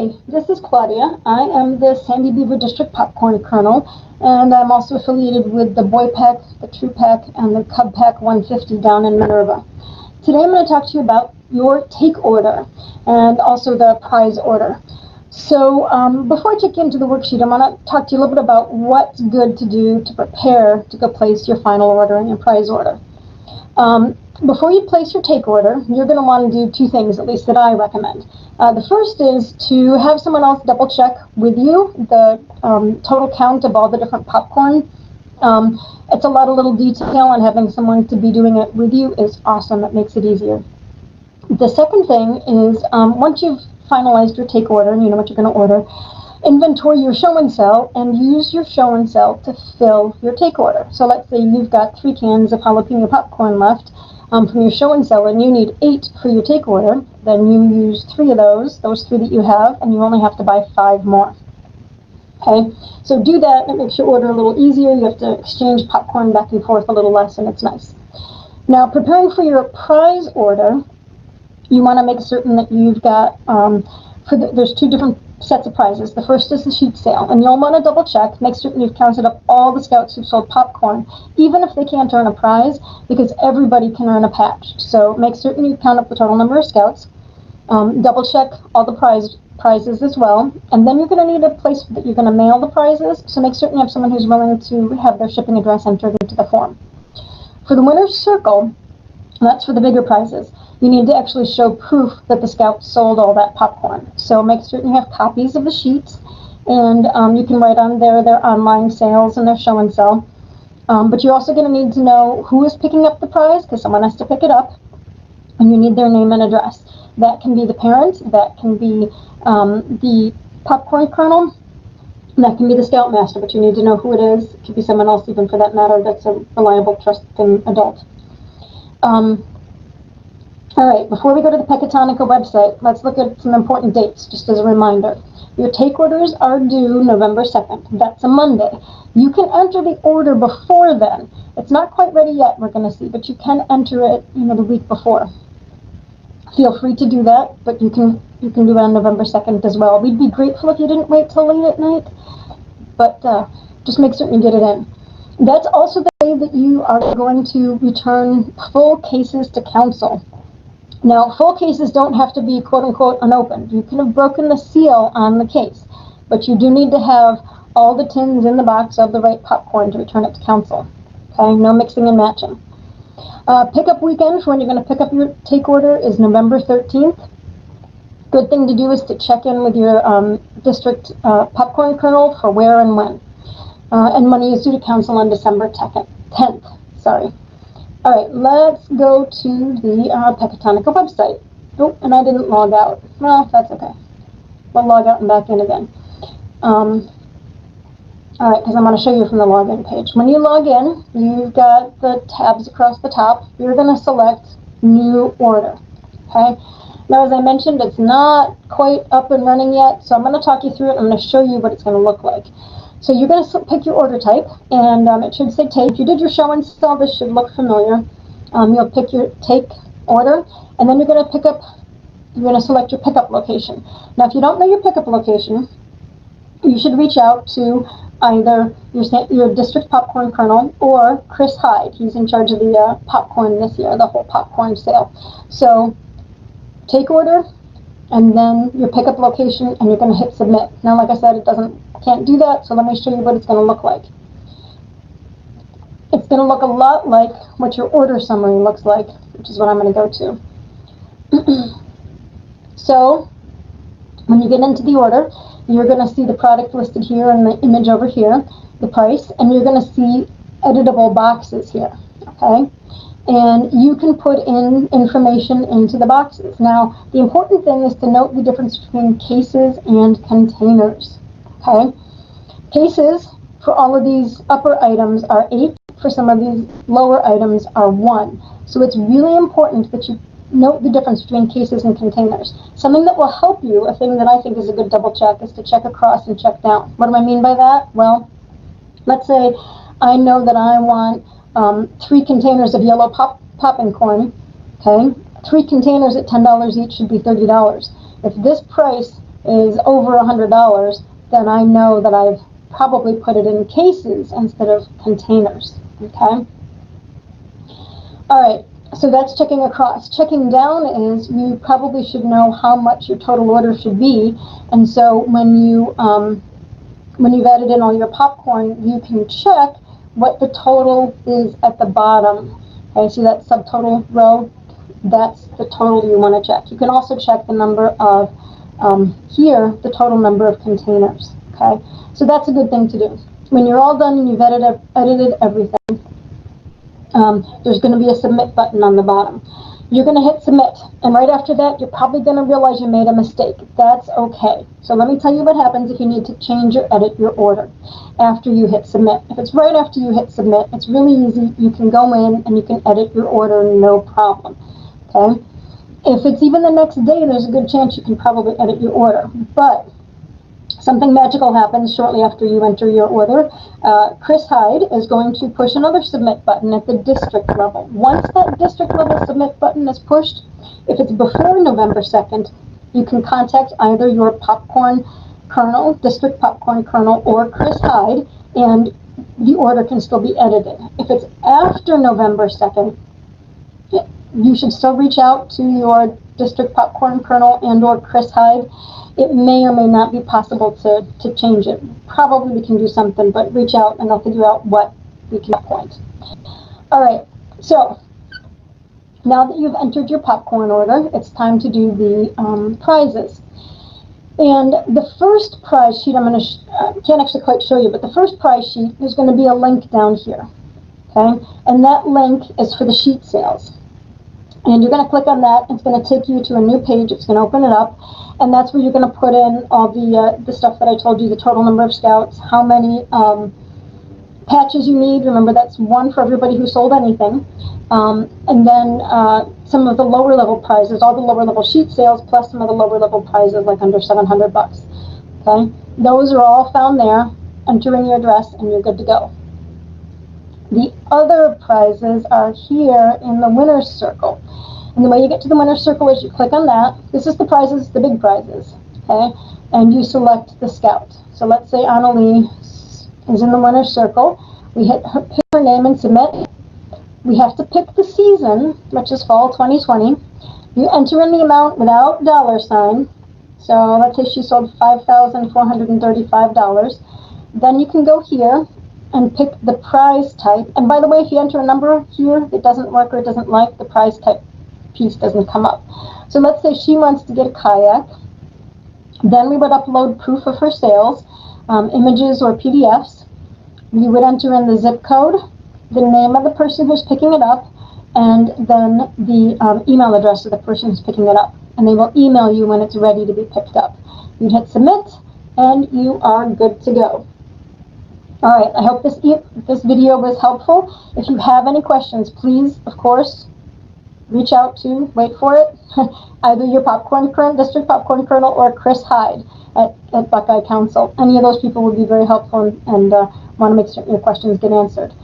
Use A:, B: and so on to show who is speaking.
A: Hi, this is Claudia. I am the Sandy Beaver District Popcorn Colonel, and I'm also affiliated with the Boy Pack, the True Pack, and the Cub Pack 150 down in Minerva. Today I'm going to talk to you about your take order and also the prize order. So before I check into the worksheet, I'm going to talk to you a little bit about what's good to do to prepare to go place your final order and your prize order. Before you place your take order, you're going to want to do two things, at least that I recommend. The first is to have someone else double check with you the total count of all the different popcorn. It's a lot of little detail, and having someone to be doing it with you is awesome. It makes it easier. The second thing is once you've finalized your take order and you know what you're going to order, inventory your show and sell and use your show and sell to fill your take order. So let's say you've got 3 cans of jalapeno popcorn left from your show and sell, and you need 8 for your take order. Then you use 3 of those 3 that you have, and you only have to buy 5 more. Okay, so do that. It makes your order a little easier. You have to exchange popcorn back and forth a little less, and it's nice. Now, preparing for your prize order, you want to make certain that you've got, there's 2 different sets of prizes. The first is the sheet sale, and you'll want to double check, make certain you've counted up all the scouts who've sold popcorn, even if they can't earn a prize, because everybody can earn a patch. So make certain you count up the total number of scouts, double check all the prizes as well, and then you're going to need a place that you're going to mail the prizes, so make certain you have someone who's willing to have their shipping address entered into the form. For the winner's circle, that's for the bigger prizes, you need to actually show proof that the scouts sold all that popcorn. So make certain you have copies of the sheets, and you can write on there their online sales and their show and sell. But you're also going to need to know who is picking up the prize, because someone has to pick it up, and you need their name and address. That can be the parent, that can be the popcorn colonel, and that can be the scoutmaster, but you need to know who it is. It could be someone else even for that matter that's a reliable, trusted adult. All right, before we go to the Pecatonica website, let's look at some important dates, just as a reminder. Your take orders are due November 2nd. That's a Monday. You can enter the order before then. It's not quite ready yet, we're going to see, but you can enter it, the week before. Feel free to do that, but you can do it on November 2nd as well. We'd be grateful if you didn't wait till late at night, but just make certain you get it in. That's also the day that you are going to return full cases to council. Now, full cases don't have to be quote-unquote unopened. You can have broken the seal on the case, but you do need to have all the tins in the box of the right popcorn to return it to council. Okay, no mixing and matching. Pickup weekend for when you're going to pick up your take order is November 13th. Good thing to do is to check in with your district popcorn colonel for where and when. And money is due to council on December 10th. Sorry. All right, let's go to the Pecatonica website. Oh, and I didn't log out. Well, that's okay. We'll log out and back in again. All right, because I'm going to show you from the login page. When you log in, you've got the tabs across the top. You're going to select New Order. Okay. Now, as I mentioned, it's not quite up and running yet, so I'm going to talk you through it. I'm going to show you what it's going to look like. So you're going to pick your order type, and it should say take. You did your show and sell. This should look familiar. You'll pick your take order, and then you're going to select your pickup location. Now, if you don't know your pickup location, you should reach out to either your district popcorn colonel or Chris Hyde. He's in charge of the popcorn this year, the whole popcorn sale. So take order, and then your pickup location, and you're going to hit submit. Now, like I said, can't do that, so let me show you what it's going to look like. It's going to look a lot like what your order summary looks like, which is what I'm going to go to. So, when you get into the order, you're going to see the product listed here and the image over here, the price, and you're going to see editable boxes here, okay? And you can put in information into the boxes. Now, the important thing is to note the difference between cases and containers. Okay, cases for all of these upper items are 8. For some of these lower items are 1. So it's really important that you note the difference between cases and containers. Something that will help you, a thing that I think is a good double check, is to check across and check down. What do I mean by that? Well, let's say I know that I want 3 containers of yellow popping corn. Okay, 3 containers at $10 each should be $30. If this price is over $100, then I know that I've probably put it in cases instead of containers. Okay? Alright, so that's checking across. Checking down is you probably should know how much your total order should be, and so when you've added in all your popcorn, you can check what the total is at the bottom. Okay, see that subtotal row? That's the total you want to check. You can also check the number of, here, the total number of containers. Okay, so that's a good thing to do. When you're all done and you've edited everything, there's going to be a submit button on the bottom. You're going to hit submit, and right after that, you're probably going to realize you made a mistake. That's okay. So let me tell you what happens if you need to change or edit your order after you hit submit. If it's right after you hit submit, it's really easy. You can go in and you can edit your order, no problem. Okay? If it's even the next day, there's a good chance you can probably edit your order. But something magical happens shortly after you enter your order. Chris Hyde is going to push another submit button at the district level. Once that district level submit button is pushed, if it's before November 2nd, you can contact either your popcorn kernel, district popcorn kernel, or Chris Hyde, and the order can still be edited. If it's after November 2nd, you should still reach out to your district popcorn kernel and or Chris Hyde. It may or may not be possible to change it. Probably we can do something, but reach out and I'll figure out what we can point. Alright, so now that you've entered your popcorn order, it's time to do the prizes. And the first prize sheet, can't actually quite show you, but the first prize sheet, there's going to be a link down here. Okay, and that link is for the sheet sales. And you're going to click on that. It's going to take you to a new page. It's going to open it up. And that's where you're going to put in all the stuff that I told you, the total number of scouts, how many patches you need. Remember, that's one for everybody who sold anything. And then some of the lower level prizes, all the lower level sheet sales, plus some of the lower level prizes like under $700. Okay? Those are all found there. Enter in your address and you're good to go. The other prizes are here in the winner's circle. And the way you get to the winner's circle is you click on that. This is the prizes, the big prizes. Okay? And you select the scout. So let's say Annalie is in the winner's circle. We hit her name and submit. We have to pick the season, which is fall 2020. You enter in the amount without $. So let's say she sold $5,435. Then you can go here and pick the prize type. And by the way, if you enter a number here that doesn't work or doesn't like, the prize type piece doesn't come up. So let's say she wants to get a kayak. Then we would upload proof of her sales, images or PDFs. You would enter in the zip code, the name of the person who's picking it up, and then the email address of the person who's picking it up. And they will email you when it's ready to be picked up. You hit submit, and you are good to go. Alright, I hope this video was helpful. If you have any questions, please, of course, reach out to, wait for it, either your popcorn kernel, district popcorn kernel, or Chris Hyde at Buckeye Council. Any of those people would be very helpful and want to make certain your questions get answered.